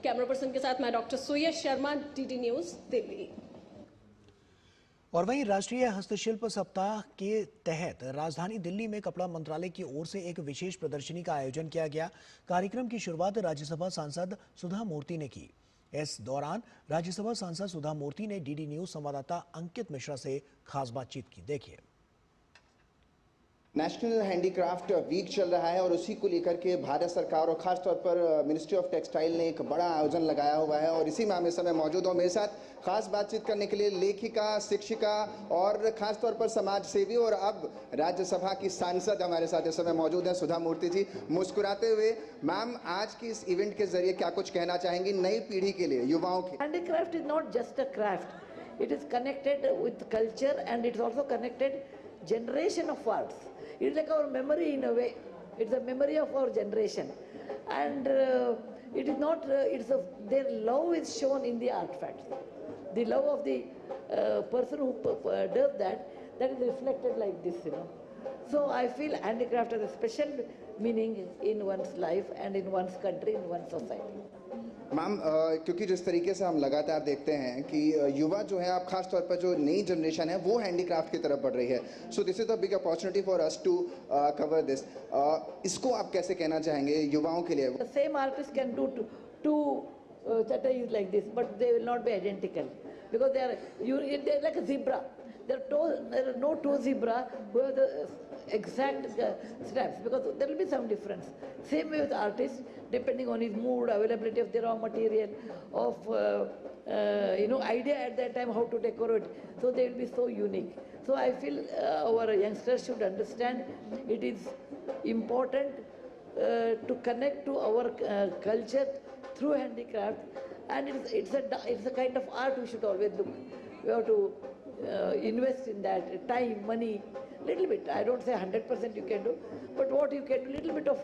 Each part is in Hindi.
कैमरा पर्सन के साथ मैं डॉक्टर सुयश शर्मा, डीडी न्यूज, दिल्ली। और वहीं राष्ट्रीय हस्तशिल्प सप्ताह के तहत राजधानी दिल्ली में कपड़ा मंत्रालय की ओर से एक विशेष प्रदर्शनी का आयोजन किया गया। कार्यक्रम की शुरुआत राज्यसभा सांसद सुधा मूर्ति ने की। इस दौरान राज्यसभा सांसद सुधा मूर्ति ने डीडी न्यूज संवाददाता अंकित मिश्रा से खास बातचीत की। देखिए। नेशनल हैंडीक्राफ्ट वीक चल रहा है और उसी को लेकर के भारत सरकार और खासतौर पर मिनिस्ट्री ऑफ टेक्सटाइल ने एक बड़ा आयोजन लगाया हुआ है और इसी में हमें समय मौजूद हो। मेरे साथ खास बातचीत करने के लिए लेखिका, शिक्षिका और खासतौर पर समाज सेवी और अब राज्यसभा की सांसद हमारे साथ इस समय मौजूद हैं, सुधा मूर्ति जी। मुस्कुराते हुए मैम, आज की इस इवेंट के जरिए क्या कुछ कहना चाहेंगी नई पीढ़ी के लिए, युवाओं के? Handicraft is not just a craft, it is connected with culture and it's also connected generation of arts. It's like our memory in a way. It's a memory of our generation, and it is not. Their love is shown in the artifacts. The love of the person who does that is reflected like this, you know. So I feel handicraft has a special meaning in one's life and in one's country, in one's society. Ma'am, क्योंकि जिस तरीके से हम लगातार देखते हैं कि युवा जो है, आप खास तौर पर जो नई जनरेशन है वो हैंडीक्राफ्ट की तरफ बढ़ रही है, so this is a big opportunity for us to cover this. इसको आप कैसे कहना चाहेंगे युवाओं के लिए? The same artist can do two chattais like this, but they will not be identical because they're like a zebra. There are no two zebra who have the exact straps because there will be some difference. Same way with artists, depending on his mood, availability of the raw material, of idea at that time how to decorate, so they will be so unique. So I feel our youngsters should understand it is important to connect to our culture through handicraft, and it's a kind of art we should always look. We have to invest in that time, money, little bit. I don't say 100% you can do, but what you can do, little bit of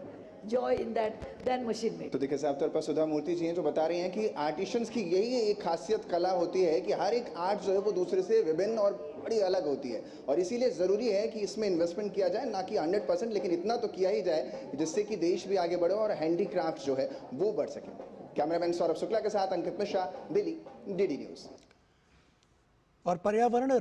joy in that than machine made. तो देखिए, साफ तौर पर सुधा मूर्ति जी हैं जो बता रही हैं कि आर्टिशंस की यही एक खासियत कला होती है कि हर एक आर्ट जो है वो दूसरे से विभिन्न और बड़ी अलग होती है, और इसीलिए ज़रूरी है कि इसमें इन्वेस्टमेंट किया जाए, ना कि 100%, लेकिन इतना तो किया ही जाए जिससे कि देश भी आगे बढ़े और हैंडीक्राफ्ट जो है वो बढ़ सके। कैमरामैन सौरभ शुक्ला के साथ अंकित मिश्रा, दिल्ली, डीडी न्यूज़। और पर्यावरण